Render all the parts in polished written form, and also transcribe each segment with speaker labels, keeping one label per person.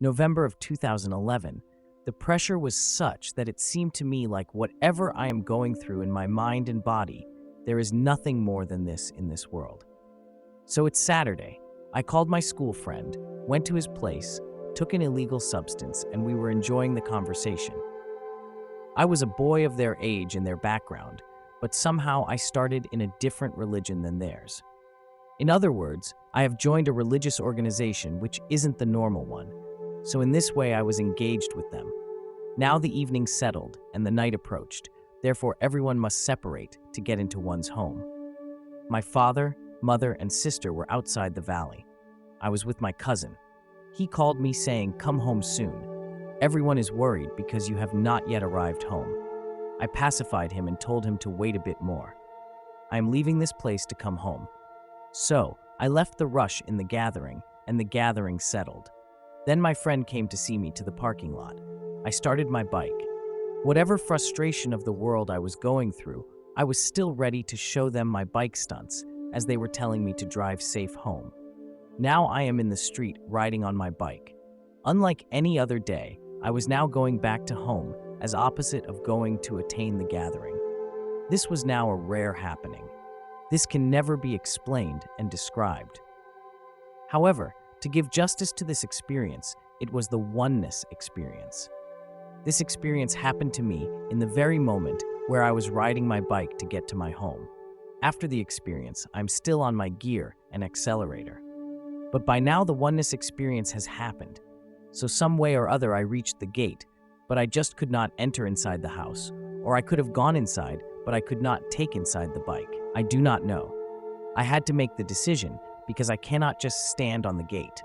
Speaker 1: November of 2011, the pressure was such that it seemed to me like whatever I am going through in my mind and body, there is nothing more than this in this world. So it's Saturday. I called my school friend, went to his place, took an illegal substance, and we were enjoying the conversation. I was a boy of their age and their background, but somehow I started in a different religion than theirs. In other words, I have joined a religious organization which isn't the normal one, so in this way I was engaged with them. Now the evening settled and the night approached, therefore everyone must separate to get into one's home. My father, mother, and sister were outside the valley. I was with my cousin. He called me saying, "Come home soon. Everyone is worried because you have not yet arrived home." I pacified him and told him to wait a bit more. I am leaving this place to come home. So, I left the rush in the gathering, and the gathering settled. Then my friend came to see me to the parking lot. I started my bike. Whatever frustration of the world I was going through, I was still ready to show them my bike stunts, as they were telling me to drive safe home. Now I am in the street riding on my bike. Unlike any other day, I was now going back to home, as opposite of going to attain the gathering. This was now a rare happening. This can never be explained and described. However, to give justice to this experience, it was the oneness experience. This experience happened to me in the very moment where I was riding my bike to get to my home. After the experience, I'm still on my gear and accelerator. But by now the oneness experience has happened. So some way or other I reached the gate, but I just could not enter inside the house. Or I could have gone inside, but I could not take inside the bike. I do not know. I had to make the decision because I cannot just stand on the gate.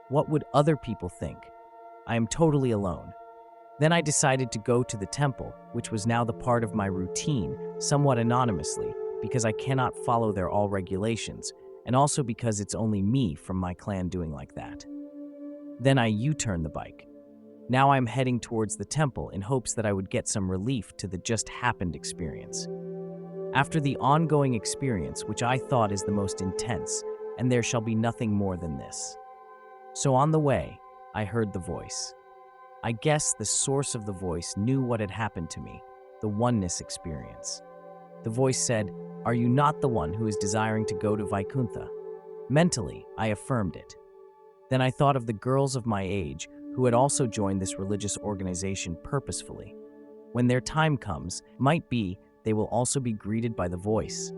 Speaker 1: What would other people think? I am totally alone. Then I decided to go to the temple, which was now the part of my routine, somewhat anonymously, because I cannot follow their all regulations, and also because it's only me from my clan doing like that. Then I U-turned the bike. Now I'm heading towards the temple in hopes that I would get some relief to the just happened experience. After the ongoing experience, which I thought is the most intense, and there shall be nothing more than this. So on the way, I heard the voice. I guess the source of the voice knew what had happened to me, the oneness experience. The voice said, "Are you not the one who is desiring to go to Vaikuntha?" Mentally, I affirmed it. Then I thought of the girls of my age who had also joined this religious organization purposefully. When their time comes, might be, they will also be greeted by the voice.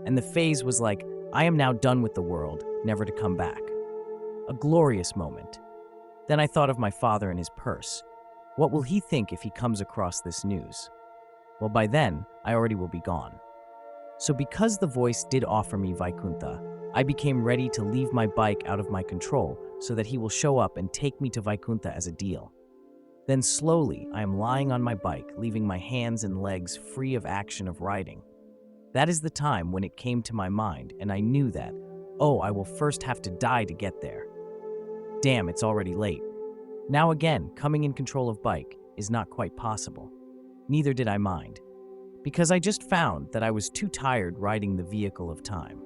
Speaker 1: And the phase was like, I am now done with the world, never to come back. A glorious moment. Then I thought of my father and his purse. What will he think if he comes across this news? Well, by then, I already will be gone. So because the voice did offer me Vaikuntha, I became ready to leave my bike out of my control so that he will show up and take me to Vaikuntha as a deal. Then slowly, I am lying on my bike, leaving my hands and legs free of action of riding. That is the time when it came to my mind, and I knew that, I will first have to die to get there. Damn, it's already late. Now again, coming in control of bike is not quite possible. Neither did I mind, because I just found that I was too tired riding the vehicle of time.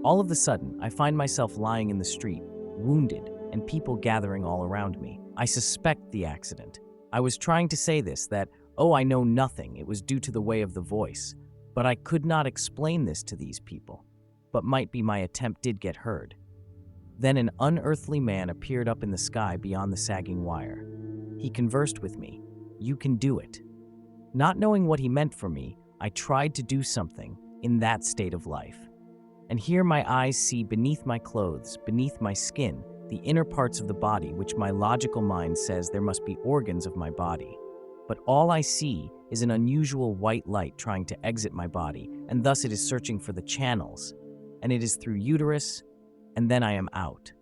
Speaker 1: All of a sudden, I find myself lying in the street, wounded, and people gathering all around me. I suspect the accident. I was trying to say this, that, I know nothing, it was due to the way of the voice, but I could not explain this to these people. But might be my attempt did get heard. Then an unearthly man appeared up in the sky beyond the sagging wire. He conversed with me. "You can do it." Not knowing what he meant for me, I tried to do something in that state of life. And here my eyes see beneath my clothes, beneath my skin, the inner parts of the body which my logical mind says there must be organs of my body. But all I see is an unusual white light trying to exit my body, and thus it is searching for the channels, and it is through uterus, and then I am out.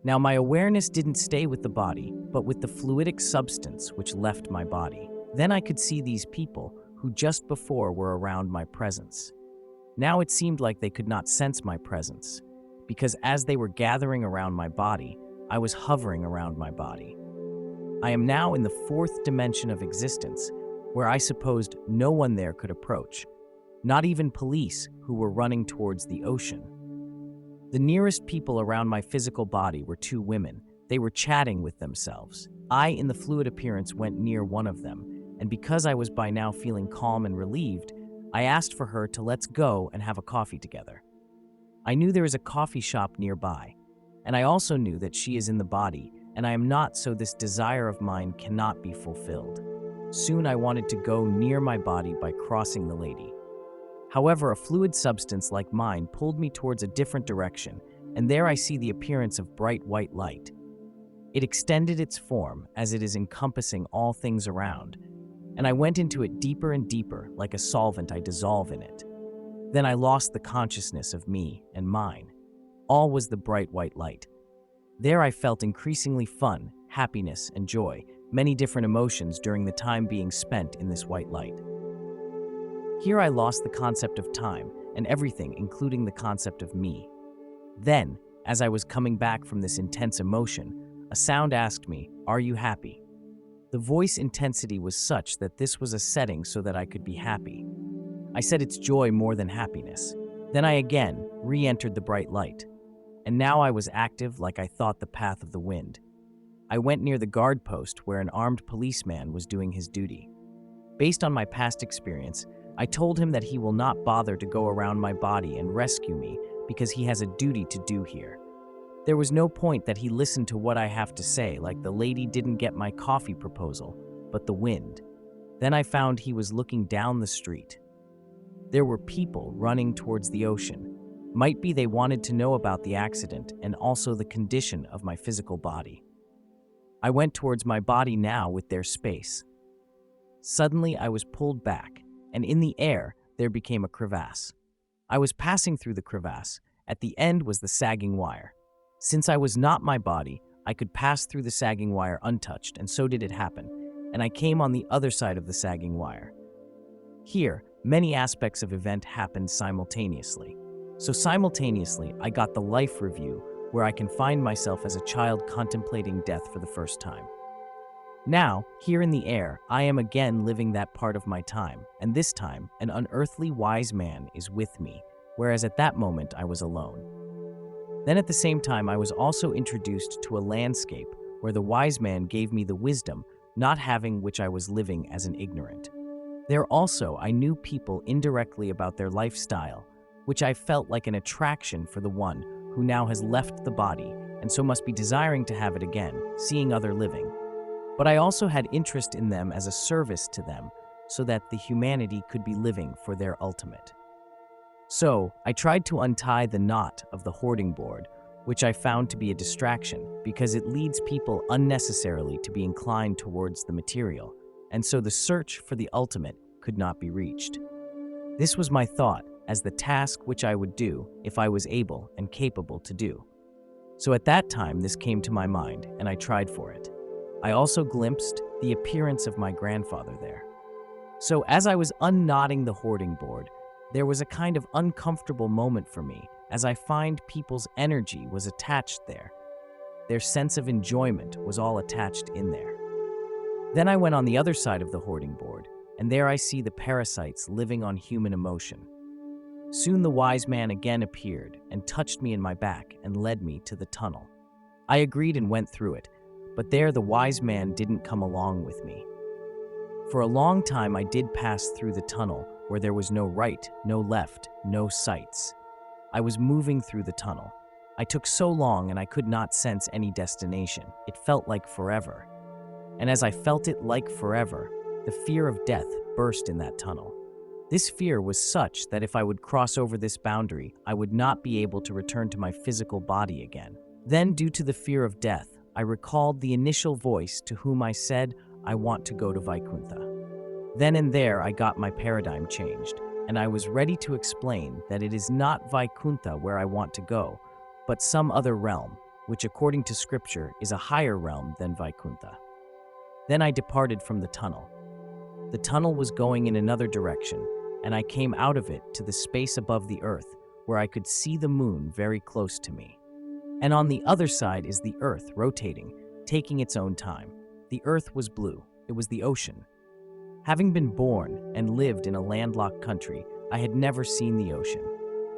Speaker 1: Now my awareness didn't stay with the body, but with the fluidic substance which left my body. Then I could see these people who just before were around my presence. Now it seemed like they could not sense my presence, because as they were gathering around my body, I was hovering around my body. I am now in the fourth dimension of existence, where I supposed no one there could approach, not even police who were running towards the ocean. The nearest people around my physical body were two women, They were chatting with themselves. I, in the fluid appearance, went near one of them, and because I was by now feeling calm and relieved, I asked for her to let's go and have a coffee together. I knew there is a coffee shop nearby, and I also knew that she is in the body, and I am not, so this desire of mine cannot be fulfilled. Soon I wanted to go near my body by crossing the lady. However, a fluid substance like mine pulled me towards a different direction, and there I see the appearance of bright white light. It extended its form as it is encompassing all things around, and I went into it deeper and deeper, like a solvent I dissolve in it. Then I lost the consciousness of me and mine. All was the bright white light. There I felt increasingly fun, happiness, and joy, many different emotions during the time being spent in this white light. Here I lost the concept of time and everything, including the concept of me. Then, as I was coming back from this intense emotion, a sound asked me, "Are you happy?" The voice intensity was such that this was a setting so that I could be happy. I said it's joy more than happiness. Then I again re-entered the bright light, and now I was active like I thought the path of the wind. I went near the guard post where an armed policeman was doing his duty. Based on my past experience, I told him that he will not bother to go around my body and rescue me because he has a duty to do here. There was no point that he listened to what I have to say, like the lady didn't get my coffee proposal, but the wind. Then I found he was looking down the street. There were people running towards the ocean. Might be they wanted to know about the accident and also the condition of my physical body. I went towards my body now with their space. Suddenly I was pulled back, and in the air there became a crevasse. I was passing through the crevasse. At the end was the sagging wire. Since I was not my body, I could pass through the sagging wire untouched, and so did it happen, and I came on the other side of the sagging wire. Here, many aspects of event happened simultaneously. So simultaneously, I got the life review, where I can find myself as a child contemplating death for the first time. Now, here in the air, I am again living that part of my time, and this time, an unearthly wise man is with me, whereas at that moment I was alone. Then at the same time, I was also introduced to a landscape where the wise man gave me the wisdom, not having which I was living as an ignorant. There also, I knew people indirectly about their lifestyle, which I felt like an attraction for the one who now has left the body and so must be desiring to have it again, seeing other living. But I also had interest in them as a service to them, so that the humanity could be living for their ultimate. So, I tried to untie the knot of the hoarding board, which I found to be a distraction because it leads people unnecessarily to be inclined towards the material, and so the search for the ultimate could not be reached. This was my thought as the task which I would do if I was able and capable to do. So at that time this came to my mind, and I tried for it. I also glimpsed the appearance of my grandfather there. So as I was unknotting the hoarding board, there was a kind of uncomfortable moment for me as I find people's energy was attached there. Their sense of enjoyment was all attached in there. Then I went on the other side of the hoarding board, and there I see the parasites living on human emotion. Soon the wise man again appeared and touched me in my back and led me to the tunnel. I agreed and went through it, but there the wise man didn't come along with me. For a long time I did pass through the tunnel where there was no right, no left, no sights. I was moving through the tunnel. I took so long and I could not sense any destination. It felt like forever. And as I felt it like forever, the fear of death burst in that tunnel. This fear was such that if I would cross over this boundary, I would not be able to return to my physical body again. Then, due to the fear of death, I recalled the initial voice to whom I said, "I want to go to Vaikuntha." Then and there I got my paradigm changed, and I was ready to explain that it is not Vaikuntha where I want to go, but some other realm, which according to scripture is a higher realm than Vaikuntha. Then I departed from the tunnel. The tunnel was going in another direction, and I came out of it to the space above the earth, where I could see the moon very close to me. And on the other side is the earth rotating, taking its own time. The earth was blue. It was the ocean. Having been born and lived in a landlocked country, I had never seen the ocean.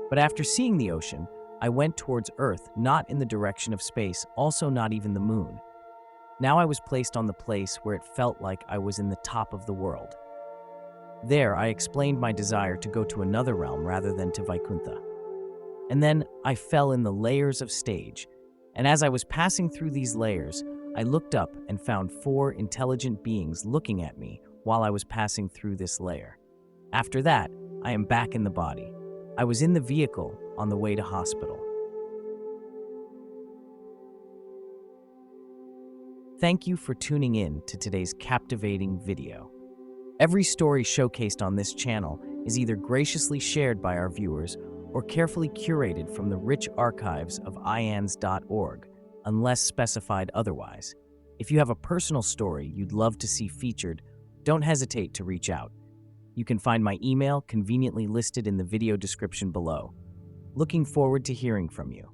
Speaker 1: But after seeing the ocean, I went towards Earth, not in the direction of space, also not even the moon. Now I was placed on the place where it felt like I was in the top of the world. There, I explained my desire to go to another realm rather than to Vaikuntha. And then I fell in the layers of stage, and as I was passing through these layers, I looked up and found 4 intelligent beings looking at me while I was passing through this layer. After that, I am back in the body. I was in the vehicle on the way to hospital. Thank you for tuning in to today's captivating video. Every story showcased on this channel is either graciously shared by our viewers or carefully curated from the rich archives of ians.org, unless specified otherwise. If you have a personal story you'd love to see featured, don't hesitate to reach out. You can find my email conveniently listed in the video description below. Looking forward to hearing from you.